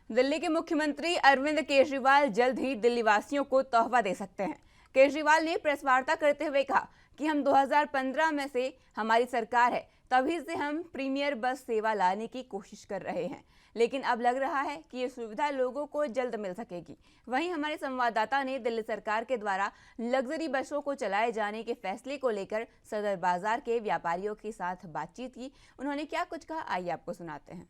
दिल्ली के मुख्यमंत्री अरविंद केजरीवाल जल्द ही दिल्ली वासियों को तोहफा दे सकते हैं। केजरीवाल ने प्रेस वार्ता करते हुए कहा कि हम 2015 में से हमारी सरकार है, तभी से हम प्रीमियर बस सेवा लाने की कोशिश कर रहे हैं, लेकिन अब लग रहा है कि ये सुविधा लोगों को जल्द मिल सकेगी। वहीं हमारे संवाददाता ने दिल्ली सरकार के द्वारा लग्जरी बसों को चलाए जाने के फैसले को लेकर सदर बाजार के व्यापारियों के साथ बातचीत की। उन्होंने क्या कुछ कहा, आइए आपको सुनाते हैं।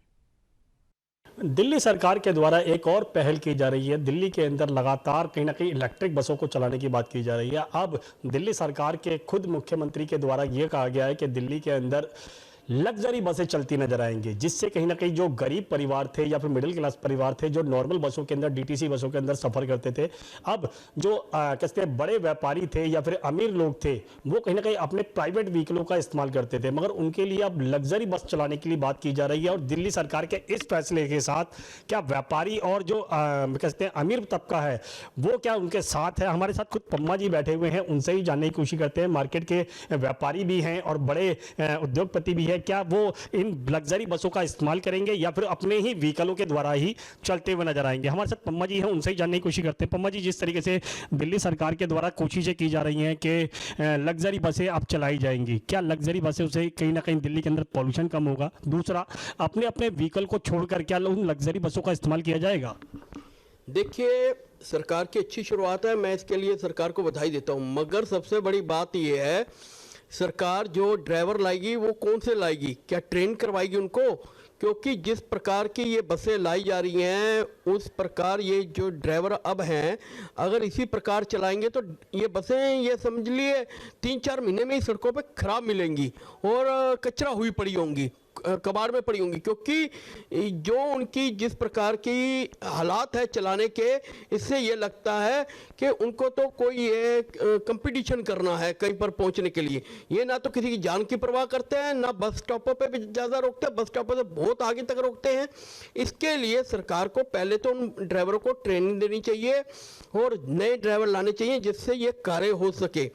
दिल्ली सरकार के द्वारा एक और पहल की जा रही है। दिल्ली के अंदर लगातार कहीं ना कहीं इलेक्ट्रिक बसों को चलाने की बात की जा रही है। अब दिल्ली सरकार के खुद मुख्यमंत्री के द्वारा यह कहा गया है कि दिल्ली के अंदर लग्जरी बसें चलती नजर आएंगी, जिससे कहीं ना कहीं जो गरीब परिवार थे या फिर मिडिल क्लास परिवार थे, जो नॉर्मल बसों के अंदर डीटीसी बसों के अंदर सफर करते थे, अब जो कहते हैं बड़े व्यापारी थे या फिर अमीर लोग थे, वो कहीं ना कहीं अपने प्राइवेट व्हीकलों का इस्तेमाल करते थे, मगर उनके लिए अब लग्जरी बस चलाने के लिए बात की जा रही है। और दिल्ली सरकार के इस फैसले के साथ क्या व्यापारी और जो कहते हैं अमीर तबका है वो क्या उनके साथ है? हमारे साथ खुद पम्मा जी बैठे हुए हैं, उनसे ही जानने की कोशिश करते हैं। मार्केट के व्यापारी भी हैं और बड़े उद्योगपति भी है। क्या वो इन लग्जरी बसों का इस्तेमाल करेंगे या फिर अपने ही व्हीकलों के द्वारा ही चलते हुए नजर आएंगे? हमारे साथ पम्मा जी हैं, उनसे ही जानने की कोशिश करते हैं। पम्मा जी, जिस तरीके से दिल्ली सरकार के द्वारा कोशिशें की जा रही हैं कि लग्जरी बसें अब चलाई जाएंगी, क्या लग्जरी बसें से कहीं ना कहीं दिल्ली के अंदर पॉल्यूशन कम होगा? दूसरा, अपने अपने व्हीकल को छोड़कर क्या उन लग्जरी बसों का इस्तेमाल किया जाएगा? देखिए, सरकार की अच्छी शुरुआत है, मैं इसके लिए सरकार को बधाई देता हूं। मगर सबसे बड़ी बात यह है, सरकार जो ड्राइवर लाएगी वो कौन से लाएगी? क्या ट्रेन करवाएगी उनको? क्योंकि जिस प्रकार की ये बसें लाई जा रही हैं उस प्रकार ये जो ड्राइवर अब हैं, अगर इसी प्रकार चलाएंगे तो ये बसें, ये समझ लिए 3-4 महीने में ही सड़कों पे खराब मिलेंगी और कचरा हुई पड़ी होंगी, कबाड़ में पड़ी होंगी। क्योंकि जो उनकी जिस प्रकार की हालात है चलाने के, इससे ये लगता है कि उनको तो कोई ये कंपटीशन करना है कहीं पर पहुंचने के लिए। ये ना तो किसी की जान की परवाह करते हैं, ना बस स्टॉपों पे भी ज़्यादा रोकते हैं, बस स्टॉपों से बहुत आगे तक रोकते हैं। इसके लिए सरकार को पहले तो उन ड्राइवरों को ट्रेनिंग देनी चाहिए और नए ड्राइवर लाने चाहिए जिससे ये कार्य हो सके।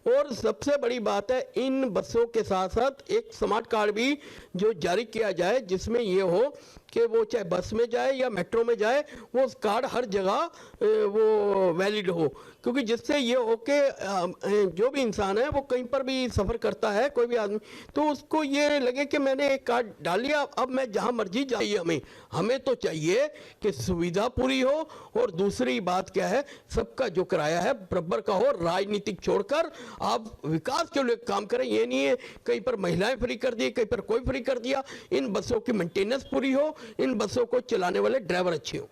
और सबसे बड़ी बात है, इन बसों के साथ साथ एक स्मार्ट कार्ड भी जो जारी किया जाए, जिसमें ये हो कि वो चाहे बस में जाए या मेट्रो में जाए, वो कार्ड हर जगह वो वैलिड हो। क्योंकि जिससे ये हो कि जो भी इंसान है वो कहीं पर भी सफ़र करता है, कोई भी आदमी, तो उसको ये लगे कि मैंने एक कार्ड डाल लिया, अब मैं जहाँ मर्जी जाइए। हमें तो चाहिए कि सुविधा पूरी हो। और दूसरी बात क्या है, सबका जो किराया है बराबर का हो। राजनीतिक छोड़कर आप विकास के लिए काम करें। ये नहीं है कहीं पर महिलाएं फ्री कर दी, कहीं पर कोई फ्री कर दिया। इन बसों की मेंटेनेंस पूरी हो, इन बसों को चलाने वाले ड्राइवर अच्छे हो।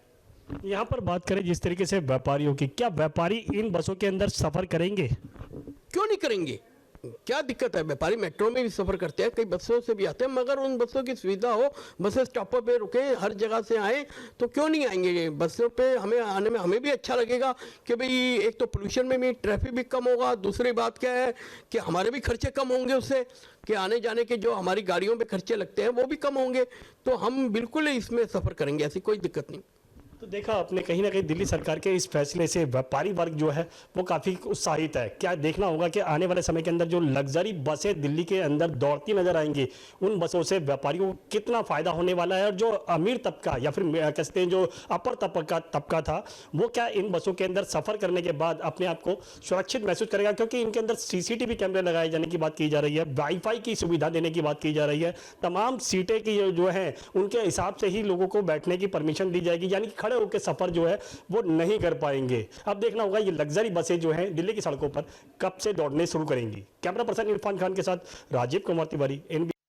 यहाँ पर बात करें जिस तरीके से व्यापारियों की, क्या व्यापारी इन बसों के अंदर सफर करेंगे? क्यों नहीं करेंगे? क्या दिक्कत है? व्यापारी मेट्रो में भी सफ़र करते हैं, कई बसों से भी आते हैं, मगर उन बसों की सुविधा हो, बसें स्टॉपों पे रुके, हर जगह से आए, तो क्यों नहीं आएंगे? बसों पे हमें आने में हमें भी अच्छा लगेगा कि भाई एक तो पोल्यूशन में भी, ट्रैफिक भी कम होगा। दूसरी बात क्या है कि हमारे भी खर्चे कम होंगे उससे, कि आने जाने के जो हमारी गाड़ियों पे खर्चे लगते हैं वो भी कम होंगे। तो हम बिल्कुल इसमें सफ़र करेंगे, ऐसी कोई दिक्कत नहीं। तो देखा आपने, कहीं ना कहीं दिल्ली सरकार के इस फैसले से व्यापारी वर्ग जो है वो काफ़ी उत्साहित है। क्या देखना होगा कि आने वाले समय के अंदर जो लग्जरी बसें दिल्ली के अंदर दौड़ती नजर आएंगी, उन बसों से व्यापारियों को कितना फ़ायदा होने वाला है, और जो अमीर तबका या फिर कहते हैं जो अपर तबका था, वो क्या इन बसों के अंदर सफ़र करने के बाद अपने आप को सुरक्षित महसूस करेगा? क्योंकि इनके अंदर CCTV कैमरे लगाए जाने की बात की जा रही है, वाईफाई की सुविधा देने की बात की जा रही है, तमाम सीटें की जो है उनके हिसाब से ही लोगों को बैठने की परमिशन दी जाएगी, यानी कि खड़े होकर सफर जो है वो नहीं कर पाएंगे। अब देखना होगा ये लग्जरी बसें जो हैं दिल्ली की सड़कों पर कब से दौड़ने शुरू करेंगी। कैमरा पर्सन इरफान खान के साथ राजीव कुमार तिवारी, NBC।